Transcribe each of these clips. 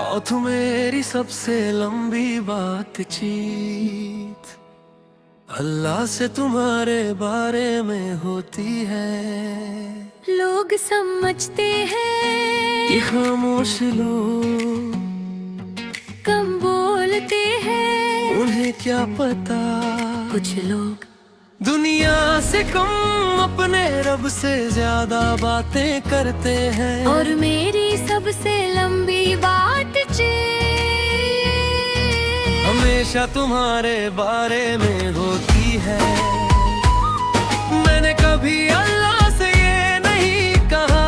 तू मेरी सबसे लंबी बातचीत अल्लाह से तुम्हारे बारे में होती है। लोग समझते हैं कि खामोश लोग कम बोलते हैं, उन्हें क्या पता कुछ लोग दुनिया से कम अपने रब से ज्यादा बातें करते हैं। और मेरी सबसे लंबी बातचीत हमेशा तुम्हारे बारे में होती है। मैंने कभी अल्लाह से ये नहीं कहा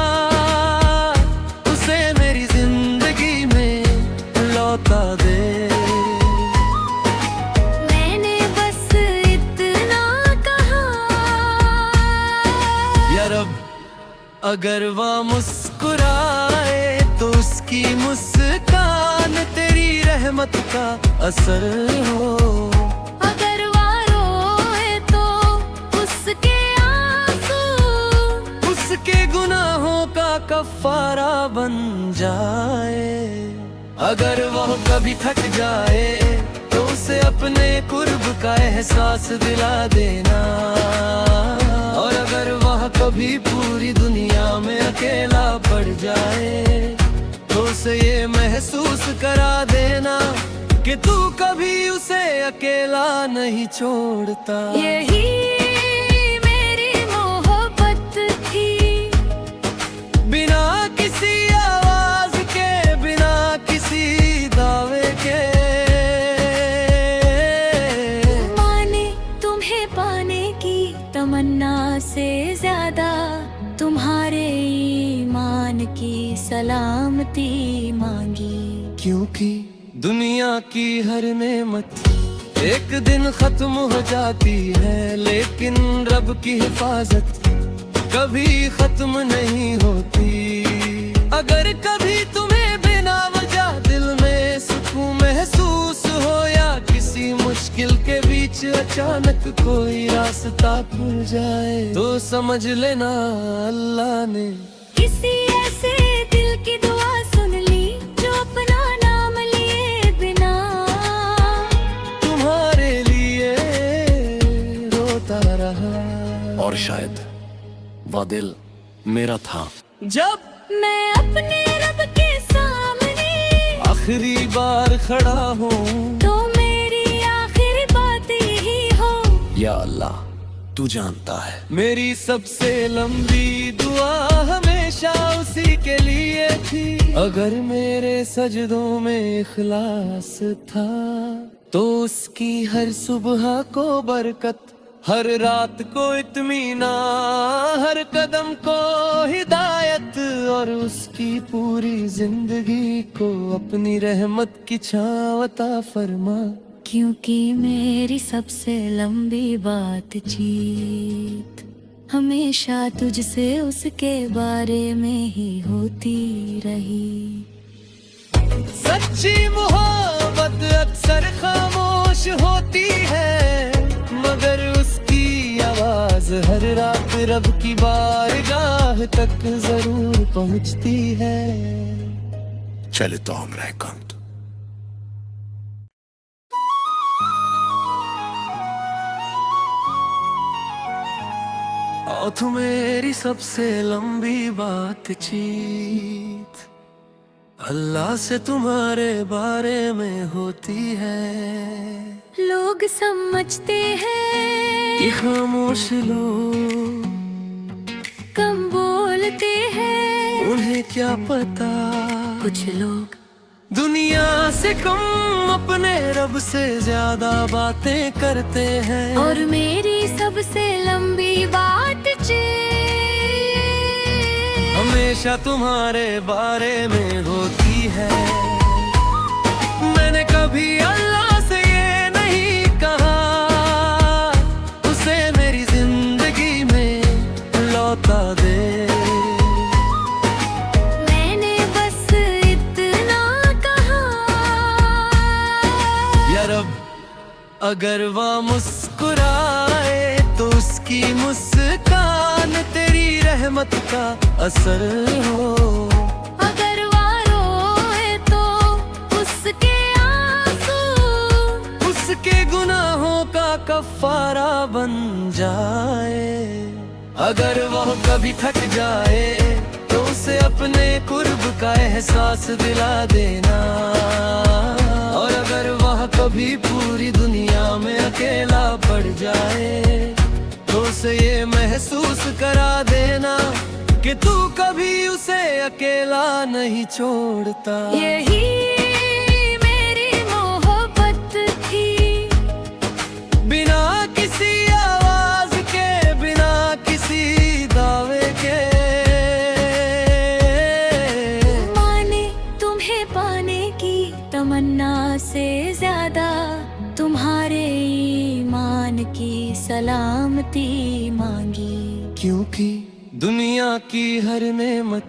उसे मेरी जिंदगी में लौटा दे। मैंने बस इतना कहा, या रब अगर वह मुस्कुराए तो उसकी मुस्कान तेरी रहमत का असर हो। अगर वो रोए तो उसके आंसू उसके गुनाहों का कफारा बन जाए। अगर वह कभी थक जाए तो उसे अपने कुर्ब का एहसास दिला देना। और अगर वह कभी पूरी दुनिया में अकेला पड़ जाए तो उसे ये महसूस करा देना कि तू कभी उसे अकेला नहीं छोड़ता। यही मेरी मोहब्बत थी, बिना किसी आवाज के, बिना किसी दावे के। माने तुम्हें पाने की तमन्ना से ज्यादा तुम्हारे ईमान की सलामती मांगी। क्योंकि दुनिया की हर नेमत एक दिन खत्म हो जाती है, लेकिन रब की हिफाजत कभी खत्म नहीं होती। अगर कभी तुम्हें बिना वजह दिल में सुकून महसूस हो या किसी मुश्किल के बीच अचानक कोई रास्ता खुल जाए तो समझ लेना अल्लाह ने किसी ऐसे दिल की दुआ सुन ली जो अपना नाम लिए बिना तुम्हारे लिए रोता रहा। और शायद वह दिल मेरा था जब मैं अपने रब के सामने आखिरी बार खड़ा हूँ। तो मेरी आखिरी बात यही हो, या अल्लाह तू जानता है मेरी सबसे लंबी दुआ हमेशा उसी के लिए थी। अगर मेरे सजदों में इखलास था तो उसकी हर सुबह को बरकत, हर रात को इत्मीनान, हर कदम को हिदायत और उसकी पूरी जिंदगी को अपनी रहमत की छाँव अता फरमा। क्योंकि मेरी सबसे लंबी बातचीत हमेशा तुझसे उसके बारे में ही होती रही। सच्ची मोहब्बत अक्सर खामोश होती है, मगर उसकी आवाज हर रात रब की बारगाह तक जरूर पहुंचती है। चले तो हमरा एकांत। तू मेरी सबसे लंबी बातचीत अल्लाह से तुम्हारे बारे में होती है। लोग समझते हैं कि खामोश लोग कम बोलते हैं, उन्हें क्या पता कुछ लोग दुनिया से कम अपने रब से ज्यादा बातें करते हैं। और मेरी सबसे लंबी बातचीत हमेशा तुम्हारे बारे में होती है। मैंने कभी अल्लाह से ये नहीं कहा उसे मेरी जिंदगी में लौटा दे। मैंने बस इतना कहा, या रब अगर वह मुस्कुराए तो उसकी मुस्कान तेरी रहमत का असर हो। अगर वो रोए तो कफारा बन जाए। अगर वह कभी थक जाए तो उसे अपने कुर्ब का एहसास दिला देना। और अगर वह कभी पूरी दुनिया में अकेला पड़ जाए तो उसे ये महसूस करा देना कि तू कभी उसे अकेला नहीं छोड़ता। यही मेरी मोहब्बत थी, बिना किसी आवाज के, बिना किसी दावे के। माने तुम्हें पाने की तमन्ना से ज्यादा तुम्हारे ईमान की सलामती मांगी। क्योंकि दुनिया की हर नेमत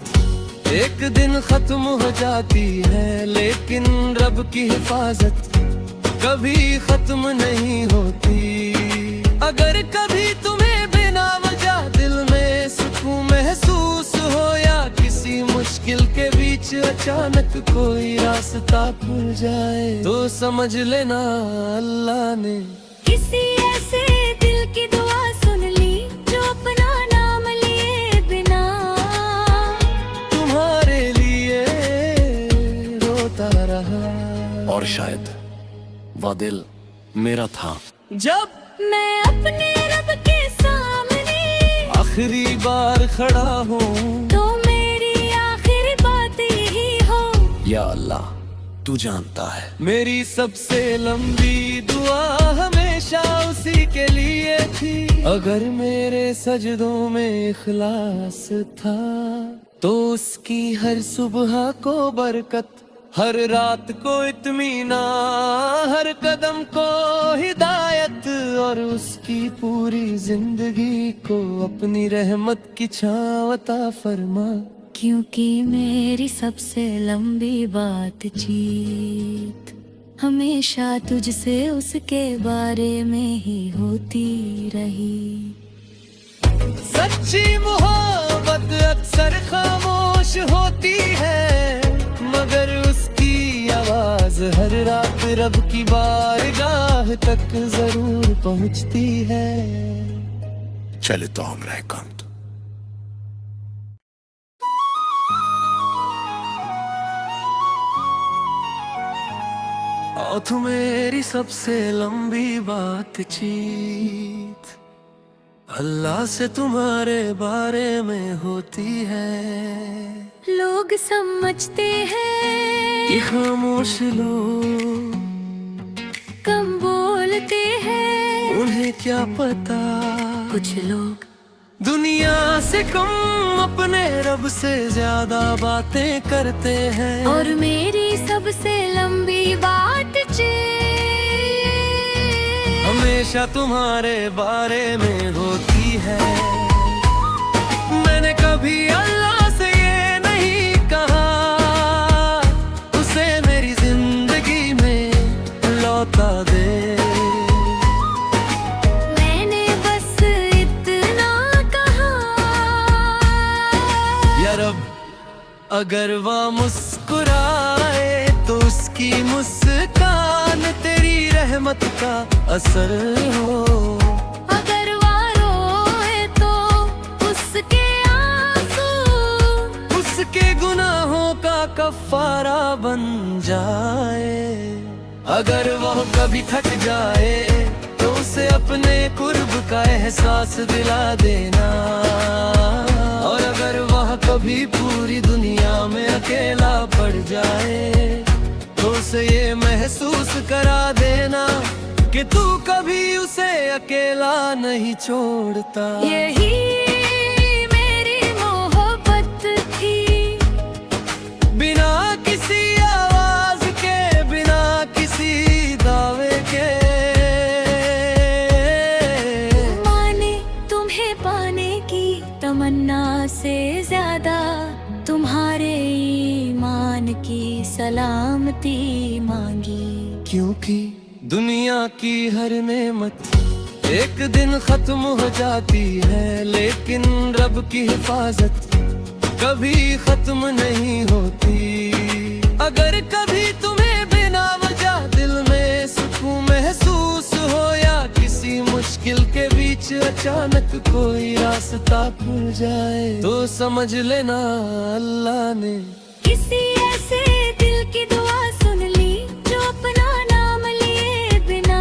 एक दिन खत्म हो जाती है, लेकिन रब की हिफाजत कभी खत्म नहीं होती। अगर कभी तुम्हें बिना वजह दिल में सुकून महसूस हो या किसी मुश्किल के बीच अचानक कोई रास्ता खुल जाए तो समझ लेना अल्लाह ने किसी ऐसे दिल की दुआ सुन ली जो अपना नाम लिए बिना तुम्हारे लिए रोता रहा। और शायद वो दिल मेरा था जब मैं अपने रब के सामने आखिरी बार खड़ा हूँ। तो मेरी आखिरी बात यही हो, या अल्लाह तू जानता है मेरी सबसे लंबी दुआ हमेशा उसी के लिए थी। अगर मेरे सजदों में इखलास था तो उसकी हर सुबह को बरकत, हर रात को इत्मीनान, हर कदम को हिदायत और उसकी पूरी जिंदगी को अपनी रहमत की छाँव अता फरमा। क्योंकि मेरी सबसे लंबी बातचीत हमेशा तुझसे उसके बारे में ही होती रही। सच्ची मोहब्बत अक्सर खामोश होती है, मगर उसकी आवाज हर रात रब की बारगाह तक जरूर पहुंचती है। चले तो हमरा एकांत। और तू मेरी सबसे लंबी बातचीत अल्लाह से तुम्हारे बारे में होती है। लोग समझते हैं कि खामोश लोग कम बोलते हैं, उन्हें क्या पता कुछ लोग दुनिया से कम अपने रब से ज्यादा बातें करते हैं। और मेरी सबसे लंबी बातचीत हमेशा तुम्हारे बारे में होती है। मैंने कभी अल्लाह से ये नहीं कहा उसे मेरी जिंदगी में लौटा दे। मैंने बस इतना कहा, या रब अगर वह मुस्कुराए तो उसकी मुस्कान तेरी रहमत का असर हो। अगर वो रोए तो उसके आंसू उसके गुनाहों का कफारा बन जाए। अगर वह कभी थक जाए तो उसे अपने कुर्ब का एहसास दिला देना। और अगर वह कभी पूरी दुनिया में अकेला पड़ जाए तो उसे ये महसूस करा देना कि तू कभी उसे अकेला नहीं छोड़ता। यही मेरी मोहब्बत थी, बिना किसी आवाज के, बिना किसी दावे के। माने तुम्हें पाने की तमन्ना से ज्यादा तुम्हारे ईमान की सलामती मांगी। क्योंकि दुनिया की हर नेमत एक दिन खत्म हो जाती है, लेकिन रब की हिफाजत कभी खत्म नहीं होती। अगर कभी तुम्हें बिना वजह दिल में सुकून महसूस हो या किसी अचानक कोई रास्ता खुल जाए तो समझ लेना अल्लाह ने किसी ऐसे दिल की दुआ सुन ली जो अपना नाम लिए बिना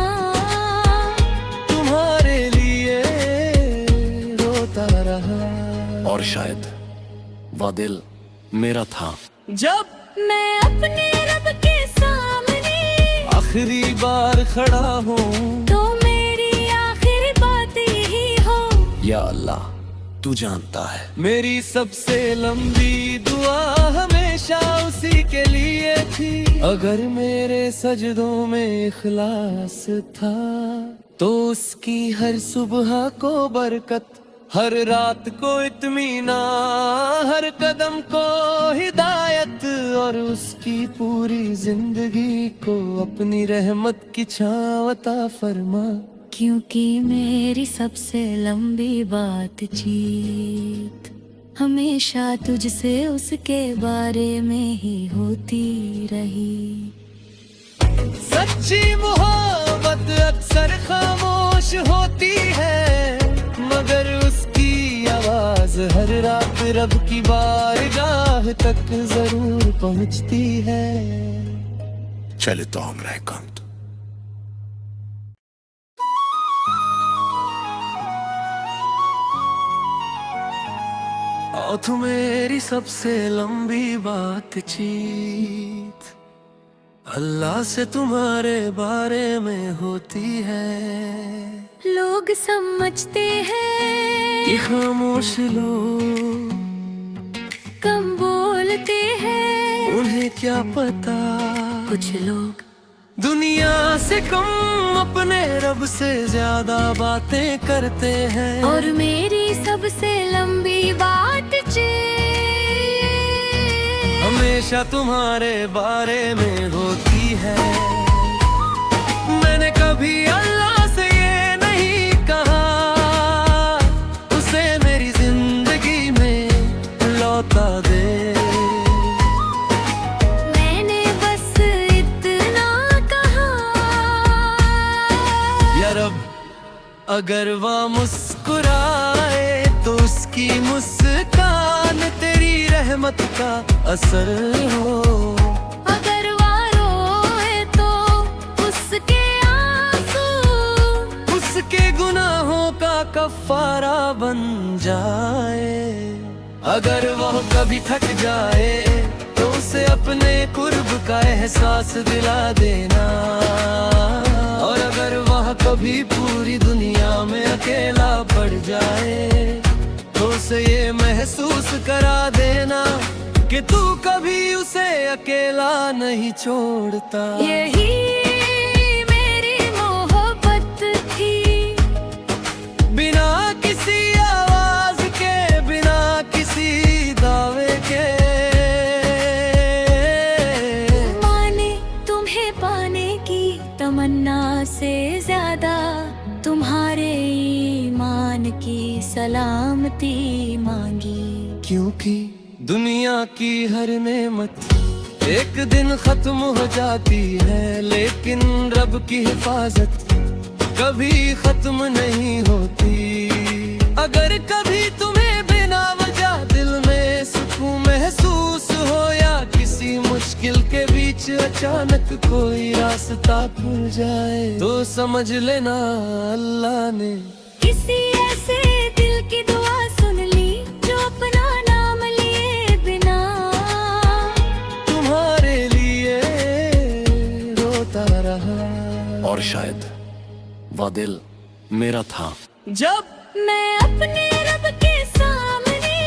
तुम्हारे लिए रोता रहा। और शायद वो दिल मेरा था जब मैं अपने रब के सामने आखिरी बार खड़ा हूँ तो मेरी आखिरी बात यही हो, या अल्लाह तू जानता है मेरी सबसे लंबी दुआ हमेशा उसी के लिए थी। अगर मेरे सजदों में इखलास था तो उसकी हर सुबह को बरकत, हर रात को इत्मीनान, हर कदम को हिदायत और उसकी पूरी जिंदगी को अपनी रहमत की छाँव अता फरमा। क्योंकि मेरी सबसे लंबी बातचीत हमेशा तुझसे उसके बारे में ही होती रही। सच्ची मोहब्बत अक्सर खामोश होती है मगर उसकी आवाज हर रात रब की बारगाह तक जरूर पहुंचती है। चले तो हमरा एकांत और तू मेरी सबसे लंबी बातचीत अल्लाह से तुम्हारे बारे में होती है। लोग समझते हैं कि खामोश लोग कम बोलते हैं, उन्हें क्या पता कुछ लोग दुनिया से कम अपने रब से ज्यादा बातें करते हैं। और मेरी सबसे लंबी बातचीत हमेशा तुम्हारे बारे में होती है। मैंने कभी अल्लाह से ये नहीं कहा उसे मेरी जिंदगी में लौटा दे, मैंने बस इतना कहा या रब अगर वह मुस्कुराए तो उसकी मुस्कान तेरी रहमत का असर हो, अगर वो रोए तो उसके आंसू उसके गुनाहों का कफारा बन जाए। अगर वह कभी थक जाए तो उसे अपने कुर्ब का एहसास दिला देना, और अगर वह कभी पूरी दुनिया में अकेला पड़ जाए तो उसे ये महसूस करा देना कि तू कभी उसे अकेला नहीं छोड़ता। यही मेरी मोहब्बत थी, बिना किसी आवाज के, बिना किसी दावे के, माने तुम्हें पाने की तमन्ना से ज्यादा तुम्हारे ईमान की सलामती मांगी। क्योंकि दुनिया की हर नेमत एक दिन खत्म हो जाती है लेकिन रब की हिफाजत कभी खत्म नहीं होती। अगर कभी तुम्हें बिना वजह दिल में सुकून महसूस हो या किसी मुश्किल के बीच अचानक कोई रास्ता खुल जाए तो समझ लेना अल्लाह ने किसी ऐसे दिल की दुआ सुन ली जो अपना नाम लिए बिना तुम्हारे लिए रोता रहा। और शायद वो दिल मेरा था जब मैं अपने रब के सामने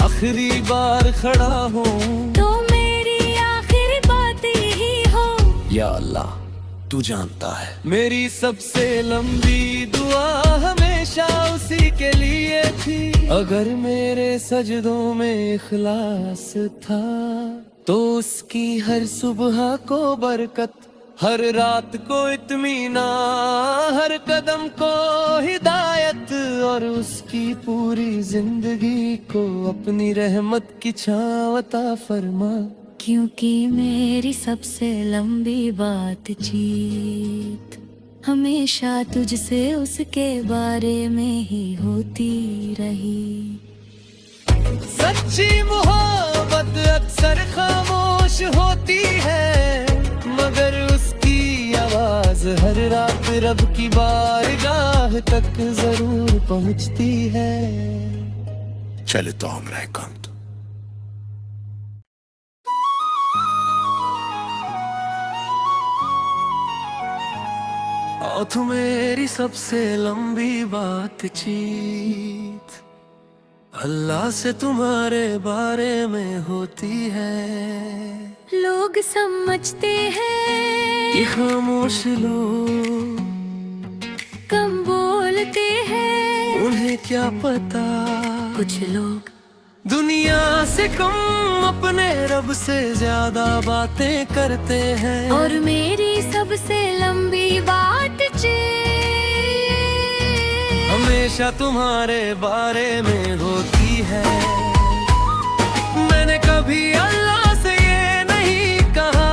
आखिरी बार खड़ा हूँ तो मेरी आखिरी बात यही हो, या अल्लाह तू जानता है मेरी सबसे लंबी दुआ हमेशा उसी के लिए थी। अगर मेरे सजदों में इखलास था तो उसकी हर सुबह को बरकत, हर रात को इत्मीनान, हर कदम को हिदायत और उसकी पूरी जिंदगी को अपनी रहमत की छाँव अता फरमा। क्योंकि मेरी सबसे लंबी बातचीत हमेशा तुझसे उसके बारे में ही होती रही। सच्ची मोहब्बत अक्सर खामोश होती है, मगर उसकी आवाज हर रात रब की बारगाह तक जरूर पहुंचती है। Çeli Tomre kant. और तू मेरी सबसे लंबी बातचीत अल्लाह से तुम्हारे बारे में होती है। लोग समझते हैं ये खामोश लोग कम बोलते हैं, उन्हें क्या पता कुछ लोग दुनिया से कम अपने रब से ज्यादा बातें करते हैं। और मेरी सबसे लंबी बातचीत हमेशा तुम्हारे बारे में होती है। मैंने कभी अल्लाह से ये नहीं कहा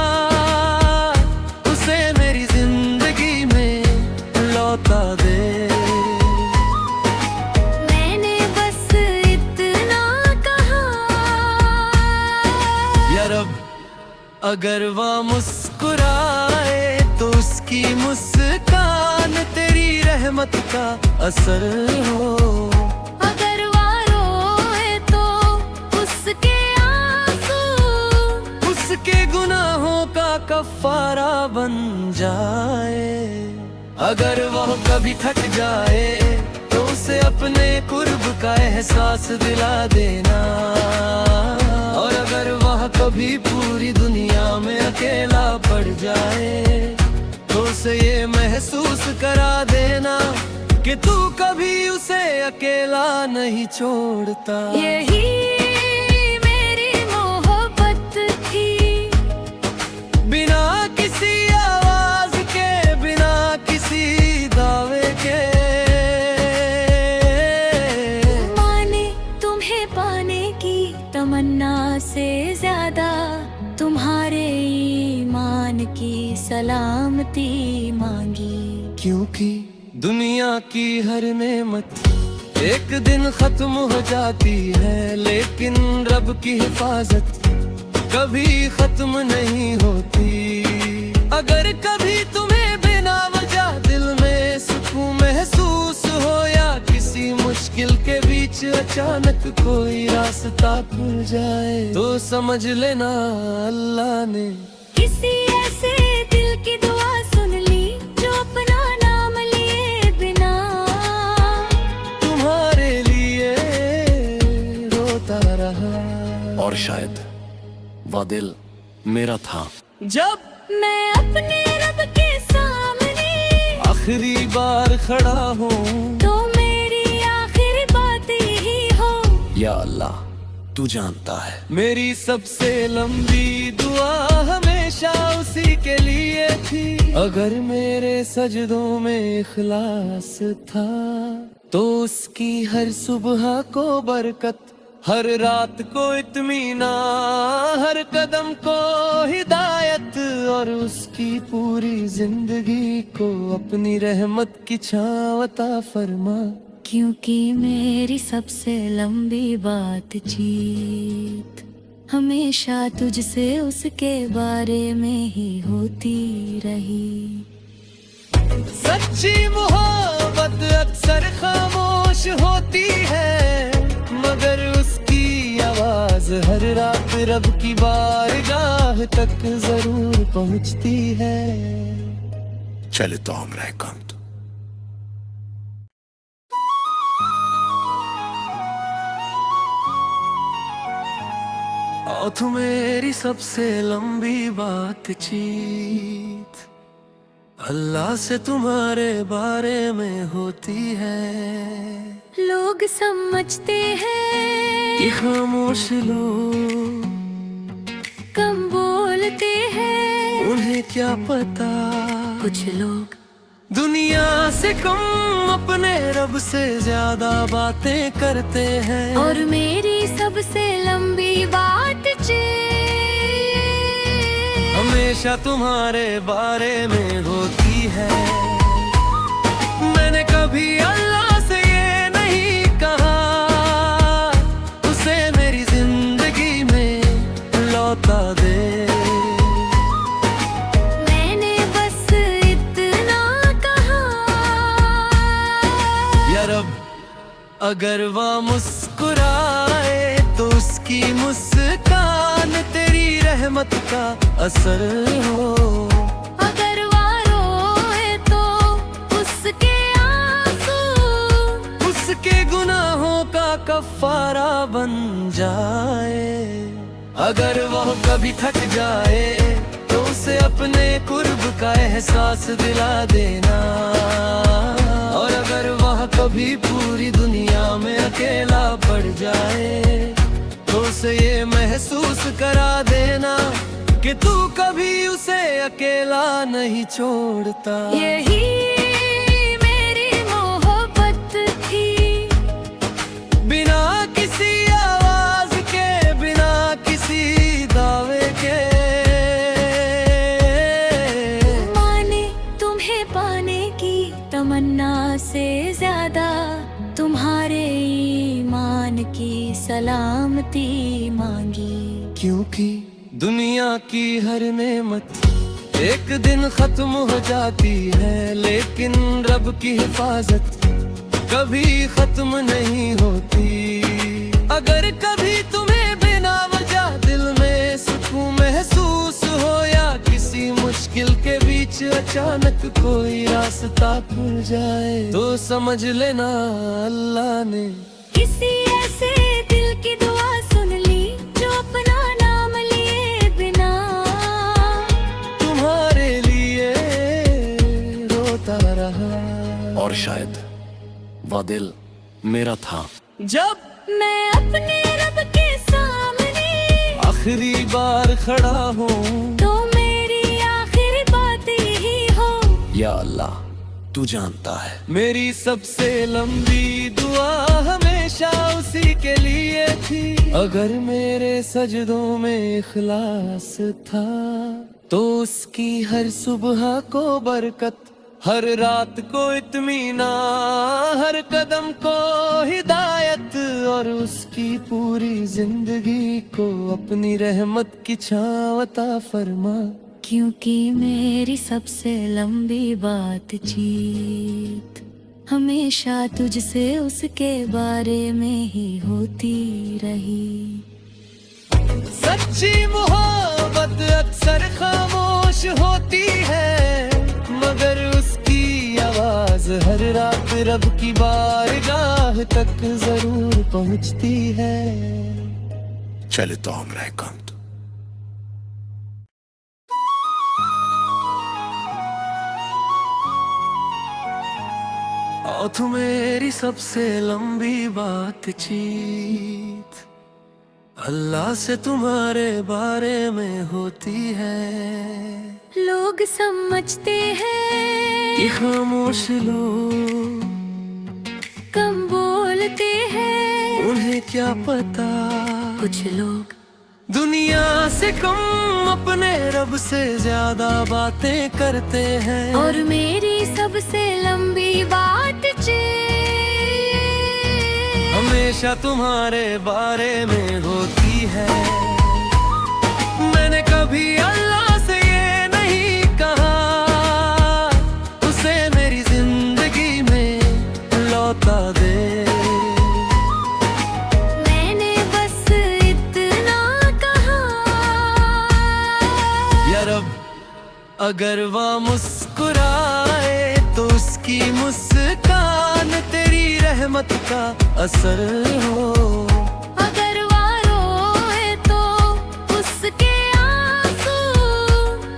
उसे मेरी जिंदगी में लौटा दे। मैंने बस इतना कहा, या रब अगर वह मुस्कुराए तो उसकी मुस्कान तेरी रहमत का असर हो। अगर वो रोए तो उसके आंसू उसके गुनाहों का कफारा बन जाए। अगर वह कभी थक जाए तो उसे अपने कुर्ब का एहसास दिला देना। और अगर वह कभी पूरी दुनिया में अकेला पड़ जाए तो उसे ये महसूस करा देना कि तू कभी उसे अकेला नहीं छोड़ता। यही मेरी मोहब्बत थी, बिना किसी आवाज के, बिना किसी दावे के। माने तुम्हें पाने की तमन्ना से ज्यादा तुम्हारे ईमान की सलामती मांगी। क्योंकि दुनिया की हर नेमत एक दिन खत्म हो जाती है, लेकिन रब की हिफाजत कभी खत्म नहीं होती। अगर कभी तुम्हें बिना वजह दिल में सुकून महसूस हो या किसी मुश्किल के बीच अचानक कोई रास्ता खुल जाए तो समझ लेना अल्लाह ने किसी ऐसे दिल की दुआ सुन ली जो अपना नाम लिए बिना तुम्हारे लिए रोता रहा। और शायद वह दिल मेरा था। जब मैं अपने रब के सामने आखिरी बार खड़ा हूँ तो मेरी आखिरी बात यही हो, या अल्लाह तू जानता है। मेरी सबसे लंबी दुआ हमेशा उसी के लिए थी। अगर मेरे सजदों में इखलास था तो उसकी हर सुबह को बरकत, हर रात को इत्मीनान, हर कदम को हिदायत और उसकी पूरी जिंदगी को अपनी रहमत की छांव अता फरमा। क्योंकि मेरी सबसे लंबी बातचीत हमेशा तुझसे उसके बारे में ही होती रही। सच्ची मोहब्बत अक्सर खामोश होती है, मगर उसकी आवाज हर रात रब की बारगाह तक जरूर पहुंचती है। Çeli Tomre kant. और तू मेरी सबसे लंबी बातचीत अल्लाह से तुम्हारे बारे में होती है। लोग समझते हैं ये खामोश लोग कम बोलते हैं, उन्हें क्या पता कुछ लोग दुनिया से कम अपने रब से ज्यादा बातें करते हैं। और मेरी सबसे लंबी बातचीत हमेशा तुम्हारे बारे में होती है। मैंने कभी अल्लाह से ये नहीं कहा उसे मेरी जिंदगी में लौटा दे। मैंने बस इतना कहा, या रब अगर वह मुस्कुराए तो उसकी मुस्कान तेरी रहमत का असर हो। अगर वो रोए तो उसके आंसू उसके गुनाहों का कफारा बन जाए। अगर वह कभी थक जाए तो उसे अपने कुर्ब का एहसास दिला देना। और अगर वह कभी पूरी दुनिया में अकेला पड़ जाए तो उसे ये महसूस करा देना कि तू कभी उसे अकेला नहीं छोड़ता। यही मेरी मोहब्बत थी, बिना किसी आवाज के, बिना किसी दावे के। माने तुम्हें पाने की तमन्ना से ज्यादा तुम्हारे ईमान की सलामती मांगी। क्योंकि दुनिया की हर नेमत एक दिन खत्म हो जाती है, लेकिन रब की हिफाजत कभी खत्म नहीं होती। अगर कभी तुम्हें बिना वजह दिल में सुकून महसूस हो या किसी मुश्किल के बीच अचानक कोई रास्ता खुल जाए तो समझ लेना अल्लाह ने किसी ऐसे दिल की दुआ सुन ली जो अपना नाम लिए बिना तुम्हारे लिए रोता रहा। और शायद वह दिल मेरा था जब मैं अपने रब के सामने आखिरी बार खड़ा हूँ तो मेरी आखिरी बात यही हो, या अल्लाह तू जानता है मेरी सबसे लंबी दुआ हमेशा उसी के लिए थी। अगर मेरे सजदों में इखलास था तो उसकी हर सुबह को बरकत, हर रात को इत्मीनान, हर कदम को हिदायत और उसकी पूरी जिंदगी को अपनी रहमत की छाँव अता फरमा। क्योंकि मेरी सबसे लंबी बातचीत हमेशा तुझसे उसके बारे में ही होती रही। सच्ची मोहब्बत अक्सर खामोश होती है, मगर उसकी आवाज हर रात रब की बारगाह तक जरूर पहुंचती है। चले तो हम रहे कंत और तू मेरी सबसे लंबी बातचीत अल्लाह से तुम्हारे बारे में होती है। लोग समझते हैं ये खामोश लोग कम बोलते हैं, उन्हें क्या पता कुछ लोग दुनिया से कम अपने रब से ज्यादा बातें करते हैं। और मेरी सबसे लंबी बातचीत हमेशा तुम्हारे बारे में होती है। मैंने कभी अल्लाह से ये नहीं कहा उसे मेरी जिंदगी में लौटा दे। मैंने बस इतना कहा, या रब अगर वह मुस्कुराए तो उसकी मुस्कान तेरी रहमत का असर हो। अगर वो रोए तो उसके आंसू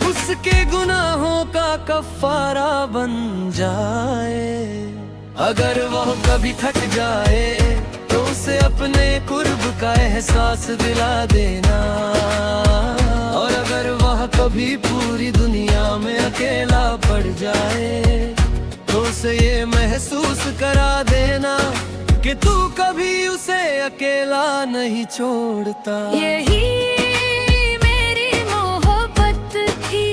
उसके गुनाहों का कफारा बन जाए। अगर वह कभी थक जाए तो उसे अपने कुर्ब का एहसास दिला देना। और अगर वह कभी पूरी दुनिया में अकेला पड़ जाए तो उसे ये महसूस करा देना कि तू कभी उसे अकेला नहीं छोड़ता। यही मेरी मोहब्बत थी,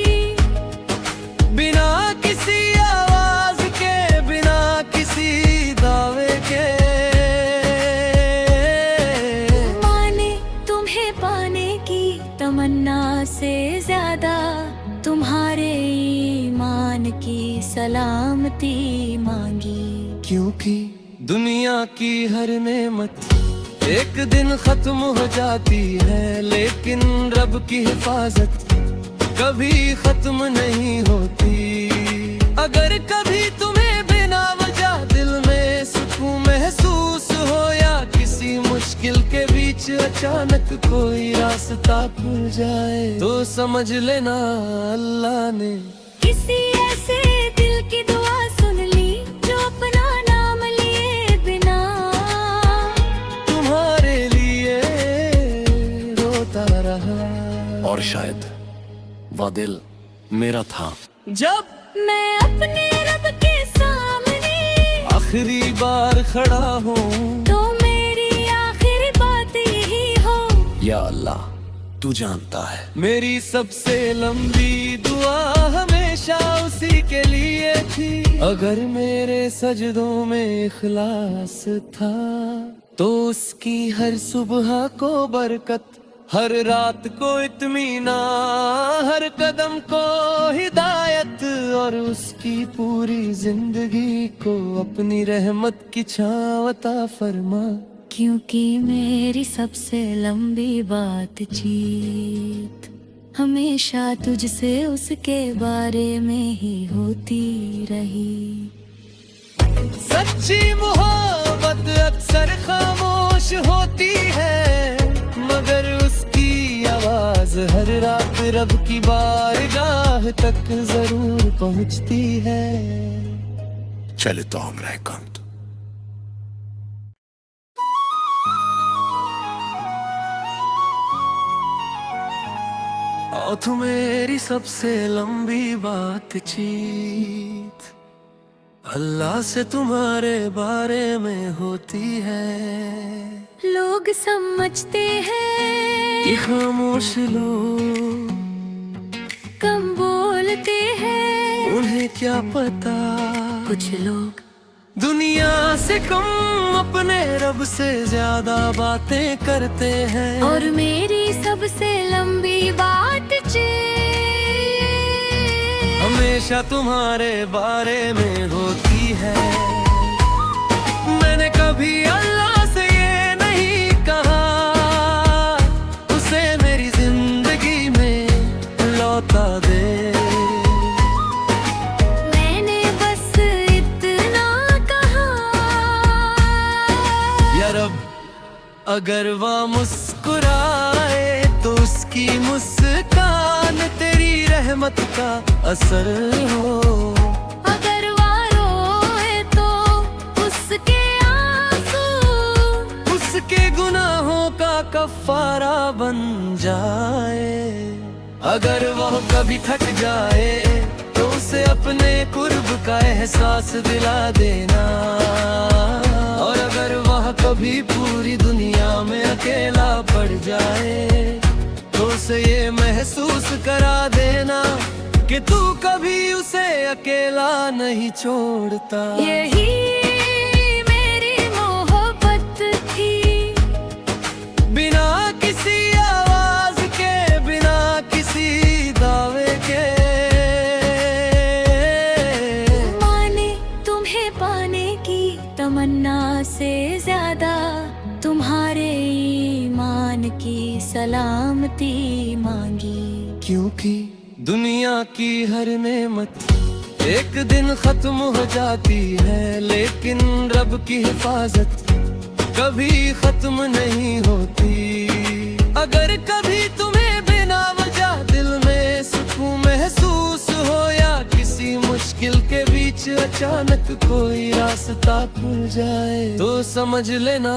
बिना किसी आवाज के, बिना तमन्ना से ज्यादा तुम्हारे ईमान की सलामती मांगी। क्योंकि दुनिया की हर नेमत एक दिन खत्म हो जाती है, लेकिन रब की हिफाजत कभी खत्म नहीं होती। अगर कभी तुम्हें बिना वजह दिल में सुकून महसूस हो, या किसी मुश्किल के बीच अचानक कोई रास्ता खुल जाए, तो समझ लेना अल्लाह ने किसी ऐसे दिल की दुआ सुन ली जो अपना नाम लिए बिना तुम्हारे लिए रोता रहा। और शायद वह दिल मेरा था जब मैं अपने रब के सामने आखिरी बार खड़ा हूँ, तो मेरी आखिरी बात यही हो, या अल्लाह तू जानता है। मेरी सबसे लंबी दुआ हमेशा उसी के लिए थी। अगर मेरे सजदों में इखलास था, तो उसकी हर सुबह को बरकत, हर रात को इत्मीनान, हर कदम को हिदायत, और उसकी पूरी जिंदगी को अपनी रहमत की छाँव अता फरमा। क्योंकि मेरी सबसे लंबी बातचीत हमेशा तुझसे उसके बारे में ही होती रही। सच्ची मोहब्बत अक्सर खामोश होती है, मगर उसकी आवाज हर रात रब की बारगाह तक जरूर पहुंचती है। चले तो हम कंत। और तू मेरी सबसे लंबी बातचीत अल्लाह से तुम्हारे बारे में होती है। लोग समझते हैं कि खामोश लोग कम बोलते हैं, उन्हें क्या पता कुछ लोग दुनिया से कम अपने रब से ज्यादा बातें करते हैं। और मेरी सबसे लंबी बातचीत हमेशा तुम्हारे बारे में होती है। मैंने कभी अल्लाह से ये नहीं कहा उसे मेरी जिंदगी में लौटा दे। मैंने बस इतना कहा, या रब अगर वह मुस्कुराए तो उसकी मुस्कान तेरी रहमत का असर हो। अगर वो रोए तो उसके आंसू उसके गुनाहों का कफारा बन जाए। अगर वह कभी थक जाए तो उसे अपने कुर्ब का एहसास दिला देना। और अगर वह कभी पूरी दुनिया में अकेला पड़ जाए तो उसे ये महसूस करा देना कि तू कभी उसे अकेला नहीं छोड़ता। यही मेरी मोहब्बत थी, बिना किसी आवाज के, बिना किसी दावे के। माने तुम्हें पाने की तमन्ना से ज्यादा तुम्हारे ईमान की सलामती मांगी। क्योंकि दुनिया की हर नेमत एक दिन खत्म हो जाती है, लेकिन रब की हिफाजत कभी खत्म नहीं होती। अगर कभी तुम्हें बिना वजह दिल में सुकून महसूस हो, या किसी मुश्किल के बीच अचानक कोई रास्ता खुल जाए, तो समझ लेना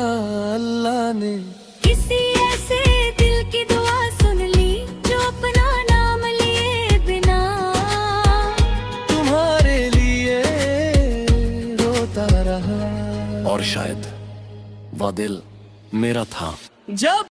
अल्लाह ने किसी ऐसे दिल की दुआ सुन ली जो अपना नाम लिए बिना तुम्हारे लिए रोता रहा। और शायद वह दिल मेरा था जब